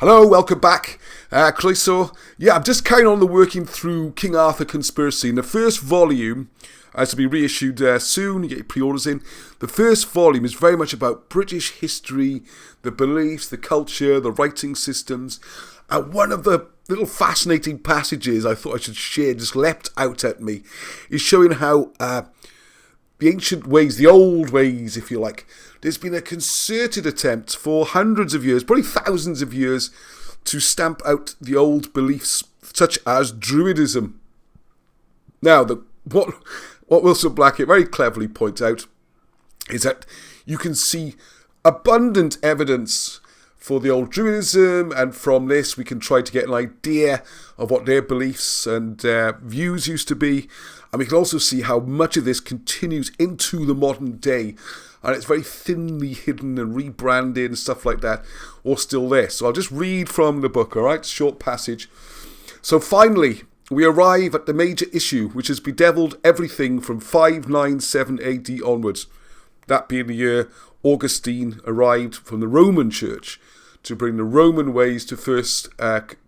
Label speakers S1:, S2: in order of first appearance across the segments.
S1: Hello, welcome back. Croeso. I'm just carrying on the working through King Arthur Conspiracy. And the first volume is to be reissued soon. You get your pre-orders in. The first volume is very much about British history, the beliefs, the culture, the writing systems. And one of the little fascinating passages I thought I should share just leapt out at me is showing how the ancient ways, the old ways, if you like, there's been a concerted attempt for hundreds of years, probably thousands of years, to stamp out the old beliefs such as druidism. Now, what Wilson Blackett very cleverly points out is that you can see abundant evidence for the old druidism, and from this we can try to get an idea of what their beliefs and views used to be. And we can also see how much of this continues into the modern day, and it's very thinly hidden and rebranded and stuff like that, or still there. So I'll just read from the book, alright? Short passage. So finally, we arrive at the major issue, which has bedeviled everything from 597 AD onwards. That being the year Augustine arrived from the Roman Church to bring the Roman ways to first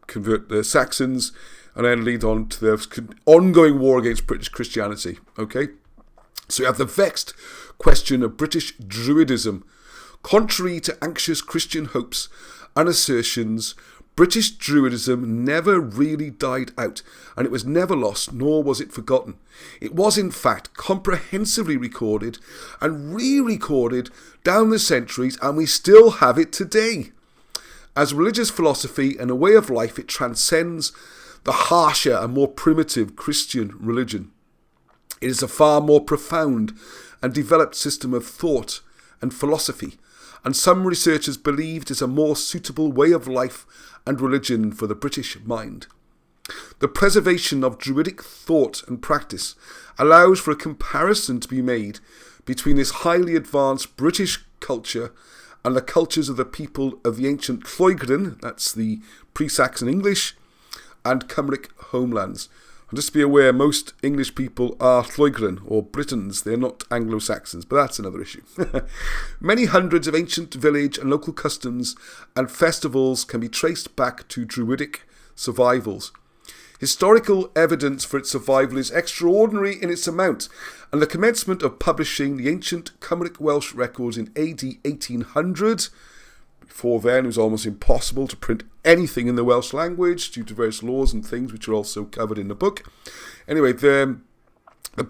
S1: convert the Saxons and then lead on to the ongoing war against British Christianity. Okay? So you have the vexed question of British Druidism. Contrary to anxious Christian hopes and assertions, British Druidism never really died out, and it was never lost, nor was it forgotten. It was, in fact, comprehensively recorded and re-recorded down the centuries, and we still have it today. As a religious philosophy and a way of life, it transcends the harsher and more primitive Christian religion. It is a far more profound and developed system of thought and philosophy, and some researchers believe it is a more suitable way of life and religion for the British mind. The preservation of druidic thought and practice allows for a comparison to be made between this highly advanced British culture and the cultures of the people of the ancient Llwyd, that's the pre-Saxon English, and Cymric homelands. And just to be aware, most English people are Llwyd, or Britons. They're not Anglo-Saxons, but that's another issue. Many hundreds of ancient village and local customs and festivals can be traced back to druidic survivals. Historical evidence for its survival is extraordinary in its amount, and the commencement of publishing the ancient Cymric Welsh records in AD 1800. Before then, it was almost impossible to print anything in the Welsh language due to various laws and things which are also covered in the book. Anyway, the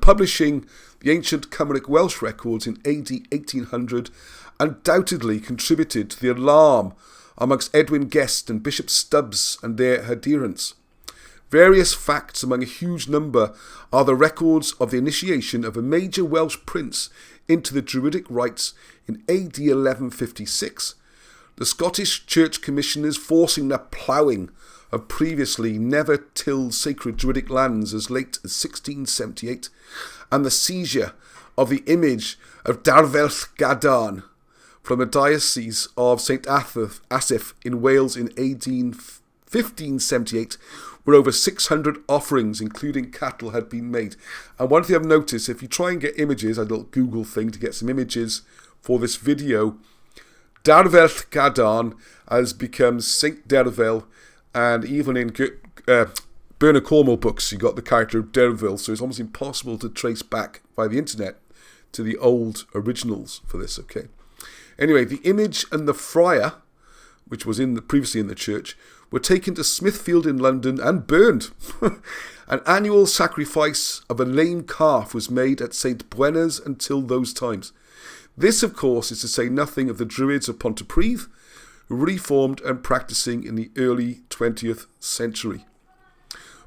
S1: publishing the ancient Cymric Welsh records in AD 1800 undoubtedly contributed to the alarm amongst Edwin Guest and Bishop Stubbs and their adherents. Various facts among a huge number are the records of the initiation of a major Welsh prince into the Druidic rites in AD 1156, the Scottish Church Commissioners forcing the ploughing of previously never-tilled sacred Druidic lands as late as 1678, and the seizure of the image of Darvelth Gadarn from the Diocese of St Asaph in Wales in 1578, where over 600 offerings, including cattle, had been made. And one thing I've noticed, if you try and get images, a little Google thing to get some images for this video, Darvelth Gadarn has become Saint Derfel, and even in Bernard Cornwell books you got the character of Derfel, so it's almost impossible to trace back by the internet to the old originals for this. Okay. Anyway, the image and the friar, which was previously in the church, were taken to Smithfield in London and burned. An annual sacrifice of a lame calf was made at St Bwenna's until those times. This, of course, is to say nothing of the Druids of Pontypridd, who reformed and practising in the early 20th century.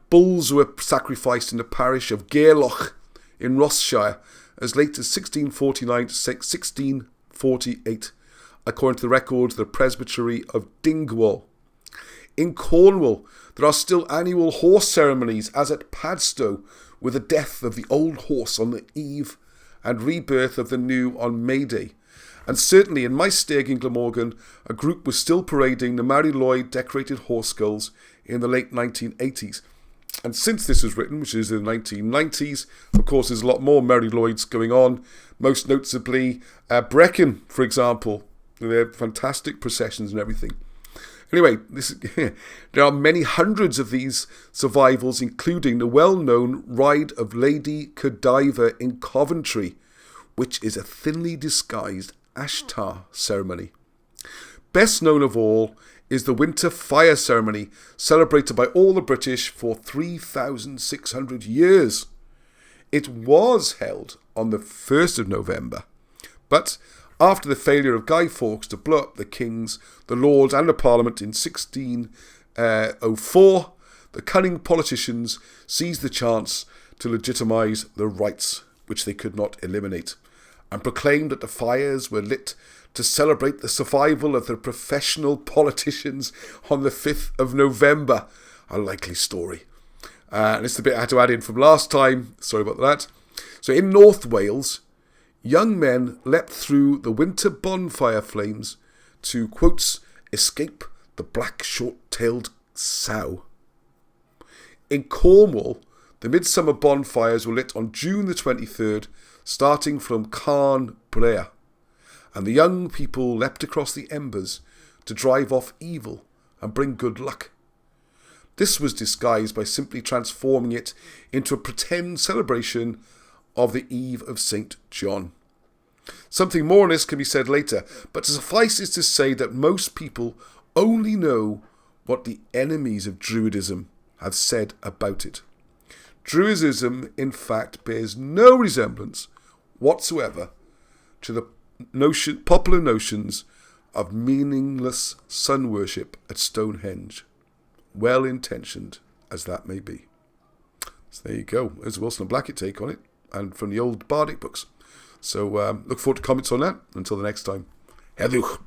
S1: Bulls were sacrificed in the parish of Gairloch in Rossshire as late as 1649 to 1648, according to the records of the Presbytery of Dingwall. In Cornwall, there are still annual horse ceremonies, as at Padstow, with the death of the old horse on the eve and rebirth of the new on May Day. And certainly in my stag in Glamorgan, a group was still parading the Mary Lloyd decorated horse skulls in the late 1980s. And since this was written, which is in the 1990s, of course there's a lot more Mary Lloyds going on, most notably Brecon, for example. They're fantastic processions and everything. Anyway, there are many hundreds of these survivals, including the well-known Ride of Lady Godiva in Coventry, which is a thinly disguised Ashtar ceremony. Best known of all is the Winter Fire Ceremony, celebrated by all the British for 3,600 years. It was held on the 1st of November, but after the failure of Guy Fawkes to blow up the kings, the lords and the parliament in 1604, the cunning politicians seized the chance to legitimise the rites, which they could not eliminate, and proclaimed that the fires were lit to celebrate the survival of the professional politicians on the 5th of November. A likely story. And it's the bit I had to add in from last time. Sorry about that. So in North Wales, young men leapt through the winter bonfire flames to, quotes, escape the black short-tailed sow. In Cornwall, the midsummer bonfires were lit on June the 23rd, starting from Carn Brea, and the young people leapt across the embers to drive off evil and bring good luck. This was disguised by simply transforming it into a pretend celebration of the eve of St. John. Something more on this can be said later, but suffice it to say that most people only know what the enemies of Druidism have said about it. Druidism, in fact, bears no resemblance whatsoever to the popular notions of meaningless sun worship at Stonehenge, well-intentioned as that may be. So there you go. There's a Wilson and Blackett take on it, and from the old Bardic books. So look forward to comments on that. Until the next time. Heddwch.